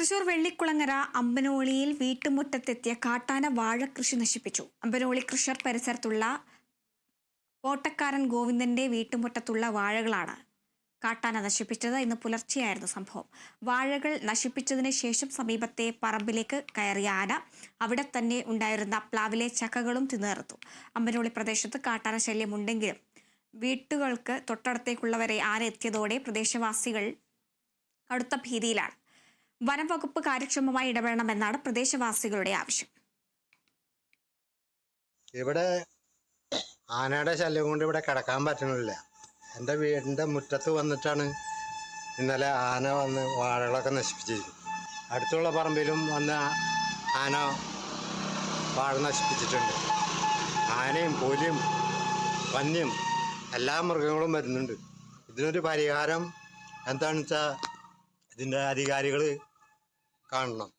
തൃശൂർ വെള്ളിക്കുളങ്ങര അമ്പനോളിയിൽ വീട്ടുമുറ്റത്തെത്തിയ കാട്ടാന വാഴകൃഷി നശിപ്പിച്ചു. അമ്പനോളി കൃഷർ പരിസരത്തുള്ള പോട്ടക്കാരൻ ഗോവിന്ദന്റെ വീട്ടുമുറ്റത്തുള്ള വാഴകളാണ് കാട്ടാന നശിപ്പിച്ചത്. ഇന്ന് പുലർച്ചെയായിരുന്നു സംഭവം. വാഴകൾ നശിപ്പിച്ചതിന് ശേഷം സമീപത്തെ പറമ്പിലേക്ക് കയറിയ ആന അവിടെ തന്നെ ഉണ്ടായിരുന്ന പ്ലാവിലെ ചക്കകളും തിന്നേർത്തു. അമ്പനോളി പ്രദേശത്ത് കാട്ടാന ശല്യമുണ്ടെങ്കിലും വീട്ടുകൾക്ക് തൊട്ടടുത്തേക്കുള്ളവരെ ആന എത്തിയതോടെ പ്രദേശവാസികൾ കടുത്ത ഭീതിയിലാണ്. വനംവകുപ്പ് കാര്യക്ഷമമായി ഇടപെടണമെന്നാണ് പ്രദേശവാസികളുടെ ആവശ്യം. ഇവിടെ ആനയുടെ ശല്യം കൊണ്ട് ഇവിടെ കിടക്കാൻ പറ്റണില്ല. എൻ്റെ വീടിൻ്റെ മുറ്റത്ത് വന്നിട്ടാണ് ഇന്നലെ ആന വന്ന് വാഴകളൊക്കെ നശിപ്പിച്ചിരിക്കുന്നത്. അടുത്തുള്ള പറമ്പിലും വന്ന് ആന വാഴ നശിപ്പിച്ചിട്ടുണ്ട്. ആനയും പുലിയും പന്നിയും എല്ലാ മൃഗങ്ങളും വരുന്നുണ്ട്. ഇതിനൊരു പരിഹാരം എന്താണെന്ന് വെച്ചാൽ ഇതിൻ്റെ അധികാരികൾ കാണണം.